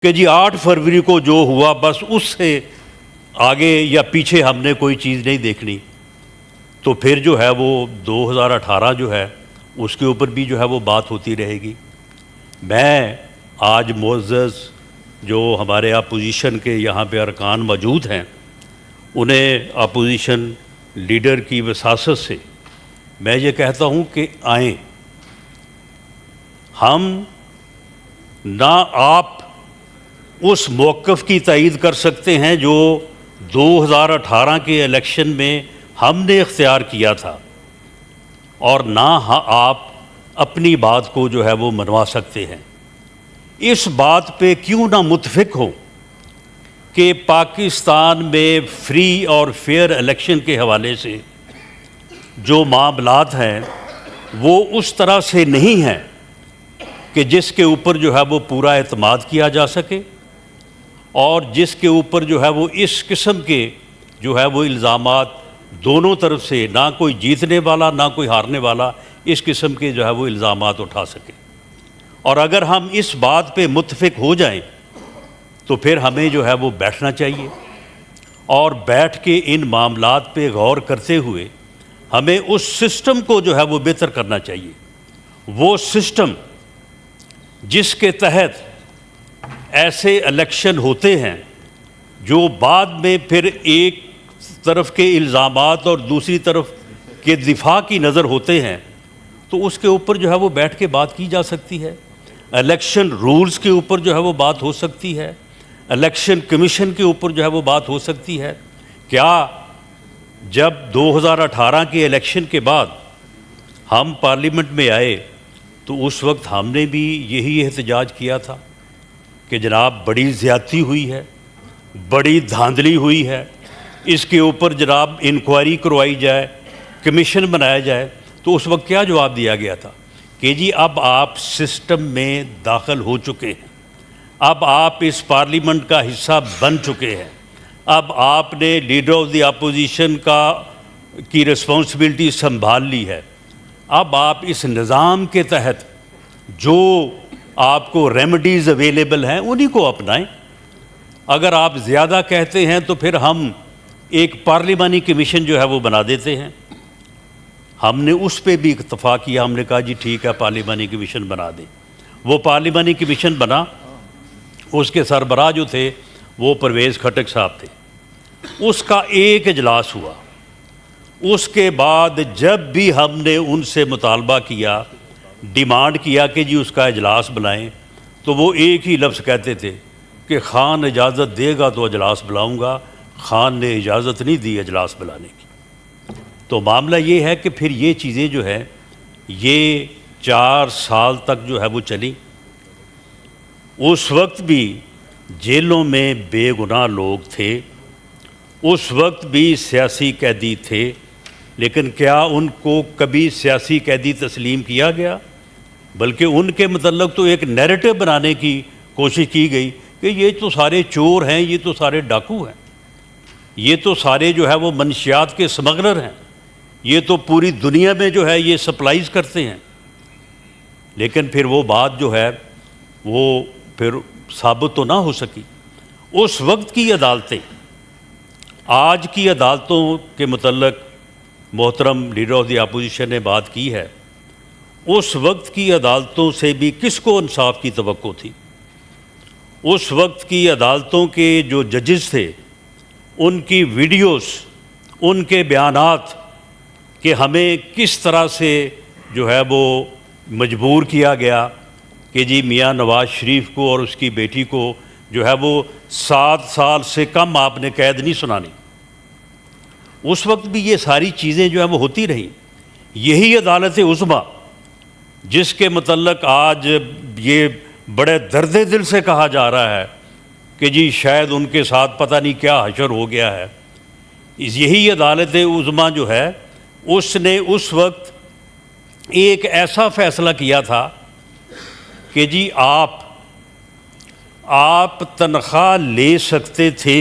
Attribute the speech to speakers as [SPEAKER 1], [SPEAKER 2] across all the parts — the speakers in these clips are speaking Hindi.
[SPEAKER 1] कि जी 8 फरवरी को जो हुआ बस उससे आगे या पीछे हमने कोई चीज़ नहीं देखनी। तो फिर जो है वो 2018 जो है उसके ऊपर भी जो है वो बात होती रहेगी। मैं आज मुअज़्ज़ज़ जो हमारे अपोजिशन के यहाँ पे अरकान मौजूद हैं, उन्हें अपोजिशन लीडर की वसासत से मैं ये कहता हूँ कि आएँ। हम ना आप उस मौक़िफ़ की तायीद कर सकते हैं जो 2018 के इलेक्शन में हमने इख्तियार किया था, और ना आप अपनी बात को जो है वो मनवा सकते हैं। इस बात पे क्यों ना मुत्फिक हो कि पाकिस्तान में फ्री और फेयर इलेक्शन के हवाले से जो मामलात हैं वो उस तरह से नहीं हैं कि जिसके ऊपर जो है वो पूरा एतमाद किया जा सके, और जिसके ऊपर जो है वो इस किस्म के जो है वो इल्ज़ामात दोनों तरफ से, ना कोई जीतने वाला ना कोई हारने वाला, इस किस्म के जो है वो इल्ज़ामात उठा सके। और अगर हम इस बात पे मुत्तफ़िक हो जाएं तो फिर हमें जो है वो बैठना चाहिए और बैठ के इन मामलात पे गौर करते हुए हमें उस सिस्टम को जो है वो बेहतर करना चाहिए। वो सिस्टम जिसके तहत ऐसे इलेक्शन होते हैं जो बाद में फिर एक तरफ के इल्ज़ामात और दूसरी तरफ के दिफा की नज़र होते हैं, तो उसके ऊपर जो है वो बैठ के बात की जा सकती है। इलेक्शन रूल्स के ऊपर जो है वो बात हो सकती है, इलेक्शन कमीशन के ऊपर जो है वो बात हो सकती है। क्या जब 2018 के इलेक्शन के बाद हम पार्लियामेंट में आए तो उस वक्त हमने भी यही एहतजाज किया था कि जनाब बड़ी ज़्यादती हुई है, बड़ी धांधली हुई है, इसके ऊपर जनाब इंक्वायरी करवाई जाए, कमीशन बनाया जाए। तो उस वक्त क्या जवाब दिया गया था कि जी अब आप सिस्टम में दाखिल हो चुके हैं, अब आप इस पार्लियामेंट का हिस्सा बन चुके हैं, अब आपने लीडर ऑफ द अपोजिशन की रिस्पॉन्सिबिलिटी संभाल ली है, अब आप इस निज़ाम के तहत जो आपको रेमेडीज़ अवेलेबल हैं उन्हीं को अपनाएं। अगर आप ज़्यादा कहते हैं तो फिर हम एक पार्लिमानी कमीशन जो है वो बना देते हैं। हमने उस पे भी इत्तफ़ाक़ किया, हमने कहा जी ठीक है पार्लिमानी कमीशन बना दें। वो पार्लिमानी कमीशन बना, उसके सरबराह जो थे वो परवेज़ खटक साहब थे। उसका एक इजलास हुआ, उसके बाद जब भी हमने उनसे मुतालबा किया, डिमांड किया कि जी उसका इजलास बुलाएं, तो वो एक ही लफ्ज़ कहते थे कि ख़ान इजाज़त देगा तो इजलास बुलाऊंगा, ख़ान ने इजाज़त नहीं दी इजलास बुलाने की। तो मामला ये है कि फिर ये चीज़ें जो है ये 4 साल तक जो है वो चली। उस वक्त भी जेलों में बेगुनाह लोग थे, उस वक्त भी सियासी कैदी थे, लेकिन क्या उनको कभी सियासी कैदी तस्लीम किया गया? बल्कि उनके मतलब तो एक नैरेटिव बनाने की कोशिश की गई कि ये तो सारे चोर हैं, ये तो सारे डाकू हैं, ये तो सारे जो है वो मनशियात के स्मगलर हैं, ये तो पूरी दुनिया में जो है ये सप्लाईज करते हैं। लेकिन फिर वो बात जो है वो फिर साबित तो ना हो सकी। उस वक्त की अदालतें आज की अदालतों के मतलब मोहतरम लीडर ऑफ द अपोजिशन ने बात की है, उस वक्त की अदालतों से भी किसको इंसाफ की तवक्को थी? उस वक्त की अदालतों के जो जजेस थे उनकी वीडियोस, उनके बयानात कि हमें किस तरह से जो है वो मजबूर किया गया कि जी मियाँ नवाज़ शरीफ को और उसकी बेटी को जो है वो 7 साल से कम आपने कैद नहीं सुनानी। उस वक्त भी ये सारी चीज़ें जो है वो होती रहीं। यही अदालत उज़्मा जिसके मतलब आज ये बड़े दर्द दिल से कहा जा रहा है कि जी शायद उनके साथ पता नहीं क्या हशर हो गया है, यही अदालत उज़्मा जो है उसने उस वक्त एक ऐसा फ़ैसला किया था कि जी आप तनख्वाह ले सकते थे,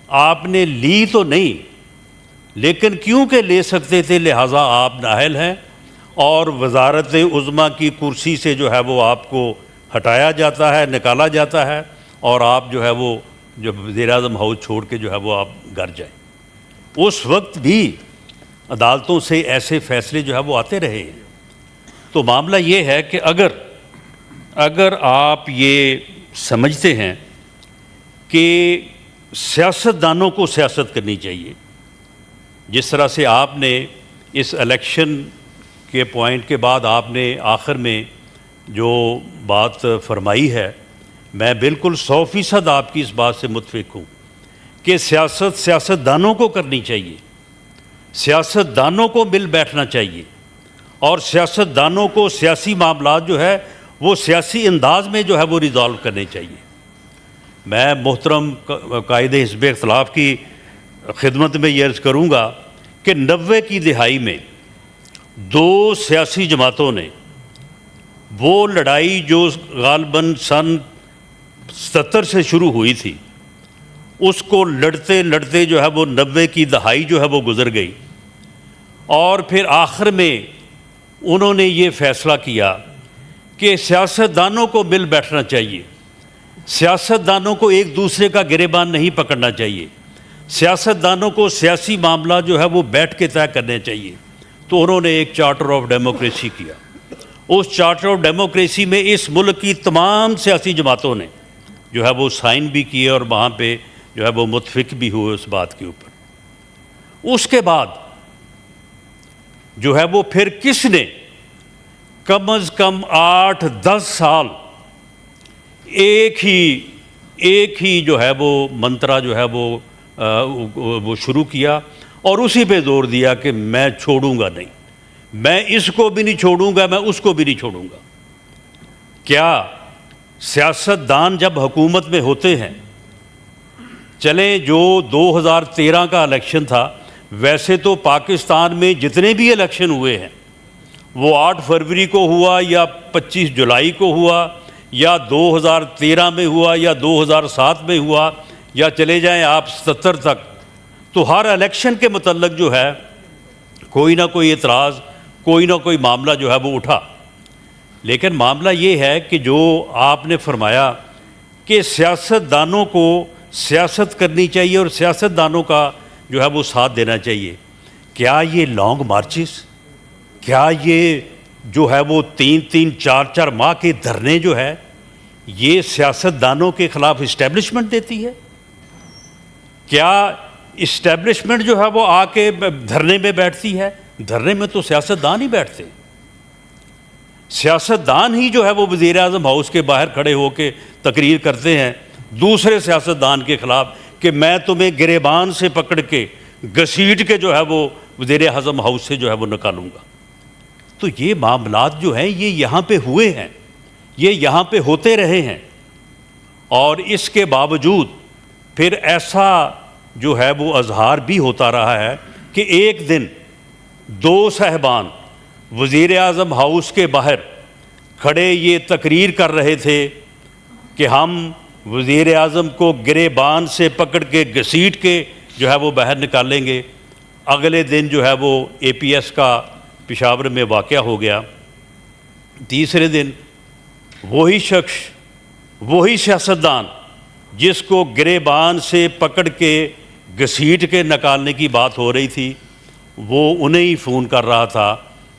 [SPEAKER 1] आपने ली तो नहीं, लेकिन क्योंकि ले सकते थे लिहाजा आप नाअहल हैं और वज़ारत उज़्मा की कुर्सी से जो है वो आपको हटाया जाता है, निकाला जाता है और आप जो है वो जब वज़ीर-ए-आज़म हाउस छोड़ के जो है वो आप घर जाएं। उस वक्त भी अदालतों से ऐसे फैसले जो है वो आते रहे हैं। तो मामला ये है कि अगर आप ये समझते हैं कि सियासतदानों को सियासत करनी चाहिए, जिस तरह से आपने इस इलेक्शन के पॉइंट के बाद आपने आखिर में जो बात फरमाई है, मैं बिल्कुल 100% आपकी इस बात से मुत्फिक हूँ कि सियासतदानों को करनी चाहिए, सियासतदानों को मिल बैठना चाहिए और सियासतदानों को सियासी मामला जो है वो सियासी अंदाज में जो है वो रिज़ॉल्व करने चाहिए। मैं मोहतरम कायदे हिज़्ब इख्तिलाफ की खिदमत में ये अर्ज़ करूँगा कि 90 की दिहाई में 2 सियासी जमातों ने वो लड़ाई जो गालबन सन 70 से शुरू हुई थी, उसको लड़ते लड़ते जो है वो 90 की दहाई जो है वो गुज़र गई और फिर आखिर में उन्होंने ये फ़ैसला किया कि सियासतदानों को मिल बैठना चाहिए, सियासतदानों को एक दूसरे का गिरेबान नहीं पकड़ना चाहिए, सियासतदानों को सियासी मामला जो है वो बैठ के तय करने चाहिए। तो उन्होंने एक चार्टर ऑफ डेमोक्रेसी किया। उस चार्टर ऑफ डेमोक्रेसी में इस मुल्क की तमाम सियासी जमातों ने जो है वो साइन भी किए और वहाँ पे जो है वो मुत्फिक भी हुए उस बात के ऊपर। उसके बाद जो है वो फिर किसने कम अज़ कम 8-10 साल एक ही जो है वो मंत्रा जो है वो शुरू किया और उसी पे जोर दिया कि मैं छोड़ूंगा नहीं, मैं इसको भी नहीं छोड़ूंगा, मैं उसको भी नहीं छोड़ूंगा। क्या सियासतदान जब हुकूमत में होते हैं, चले जो 2013 का इलेक्शन था, वैसे तो पाकिस्तान में जितने भी इलेक्शन हुए हैं वो 8 फरवरी को हुआ या 25 जुलाई को हुआ या 2013 में हुआ या 2007 में हुआ या चले जाएं आप 77 तक, तो हर इलेक्शन के मतलब जो है कोई ना कोई एतराज़, कोई ना कोई मामला जो है वो उठा। लेकिन मामला ये है कि जो आपने फरमाया कि सियासतदानों को सियासत करनी चाहिए और सियासतदानों का जो है वो साथ देना चाहिए, क्या ये लॉन्ग मार्चेस, क्या ये जो है वो 3-3, 4-4 माह के धरने जो है ये सियासतदानों के ख़िलाफ़ इस्टेब्लिशमेंट देती है? क्या इस्टेब्लिशमेंट जो है वो आके धरने में बैठती है? धरने में तो सियासतदान ही बैठते हैं। सियासतदान ही जो है वो वज़ीर-ए-आज़म हाउस के बाहर खड़े होकर तकरीर करते हैं दूसरे सियासतदान के ख़िलाफ़ कि मैं तुम्हें गिरेबान से पकड़ के घसीट के जो है वो वज़ीर-ए-आज़म हाउस से जो है वो निकालूंगा। तो ये मामलात जो हैं ये यहाँ पे हुए हैं, ये यहाँ पे होते रहे हैं और इसके बावजूद फिर ऐसा जो है वो अजहार भी होता रहा है कि एक दिन 2 साहबान वज़ीर-ए-आज़म हाउस के बाहर खड़े ये तकरीर कर रहे थे कि हम वज़ीर-ए-आज़म को गिरेबान से पकड़ के घसीट के जो है वो बाहर निकालेंगे। अगले दिन जो है वो APS का पेशावर में वाक़या हो गया। तीसरे दिन वही शख्स, वही सियासतदान जिसको गिरेबान से पकड़ के घसीट के निकालने की बात हो रही थी, वो उन्हें ही फ़ोन कर रहा था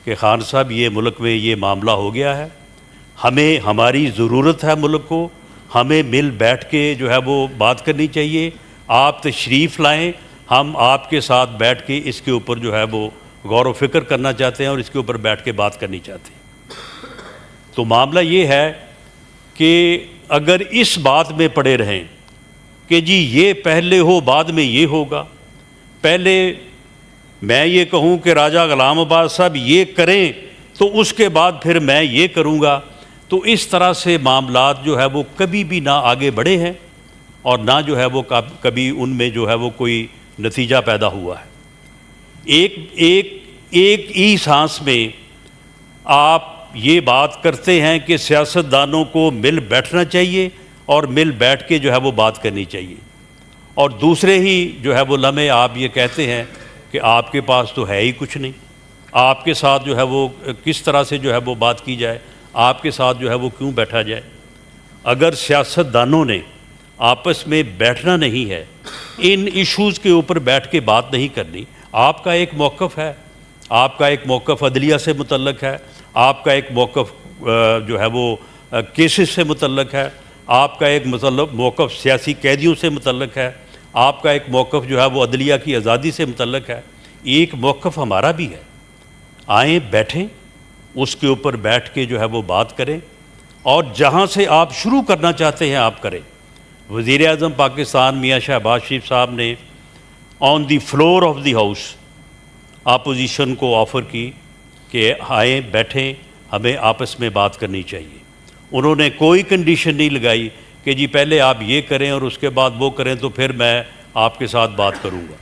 [SPEAKER 1] कि खान साहब ये मुल्क में ये मामला हो गया है, हमें हमारी ज़रूरत है मुल्क को, हमें मिल बैठ के जो है वो बात करनी चाहिए, आप तशरीफ़ लाएं, हम आपके साथ बैठ के इसके ऊपर जो है वो गौर व फिक्र करना चाहते हैं और इसके ऊपर बैठ के बात करनी चाहते हैं। तो मामला ये है कि अगर इस बात में पड़े रहें कि जी ये पहले हो बाद में ये होगा, पहले मैं ये कहूँ कि राजा ग़ुलाम अब्बास साहब ये करें तो उसके बाद फिर मैं ये करूँगा, तो इस तरह से मामलात जो है वो कभी भी ना आगे बढ़े हैं और ना जो है वो कभी उनमें जो है वो कोई नतीजा पैदा हुआ है। एक ही सांस में आप ये बात करते हैं कि सियासतदानों को मिल बैठना चाहिए और मिल बैठ के जो है वो बात करनी चाहिए, और दूसरे ही जो है वो लम्हे आप ये कहते हैं कि आपके पास तो है ही कुछ नहीं, आपके साथ जो है वो किस तरह से जो है वो बात की जाए, आपके साथ जो है वो क्यों बैठा जाए। अगर सियासतदानों ने आपस में बैठना नहीं है, इन इश्यूज़ के ऊपर बैठ के बात नहीं करनी, आपका एक मौक़िफ़ है, आपका एक मौक़िफ़ अदलिया से मुतल्लक़ है, आपका एक मौक़िफ़ जो है वो केसेस से मुतल्लक़ है, आपका एक मौक़िफ़ सियासी कैदियों से मुतल्लक़ है, आपका एक मौक़िफ़ जो है वो अदलिया की आज़ादी से मुतल्लक़ है, एक मौक़िफ़ हमारा भी है। आएँ, बैठें, उसके ऊपर बैठ के जो है वो बात करें, और जहाँ से आप शुरू करना चाहते हैं आप करें। वज़ीर-ए-आज़म पाकिस्तान मियाँ शहबाज शरीफ साहब ने on the floor of the house opposition को ऑफ़र की कि आएँ, बैठें, हमें आपस में बात करनी चाहिए। उन्होंने कोई कंडीशन नहीं लगाई कि जी पहले आप ये करें और उसके बाद वो करें तो फिर मैं आपके साथ बात करूँगा।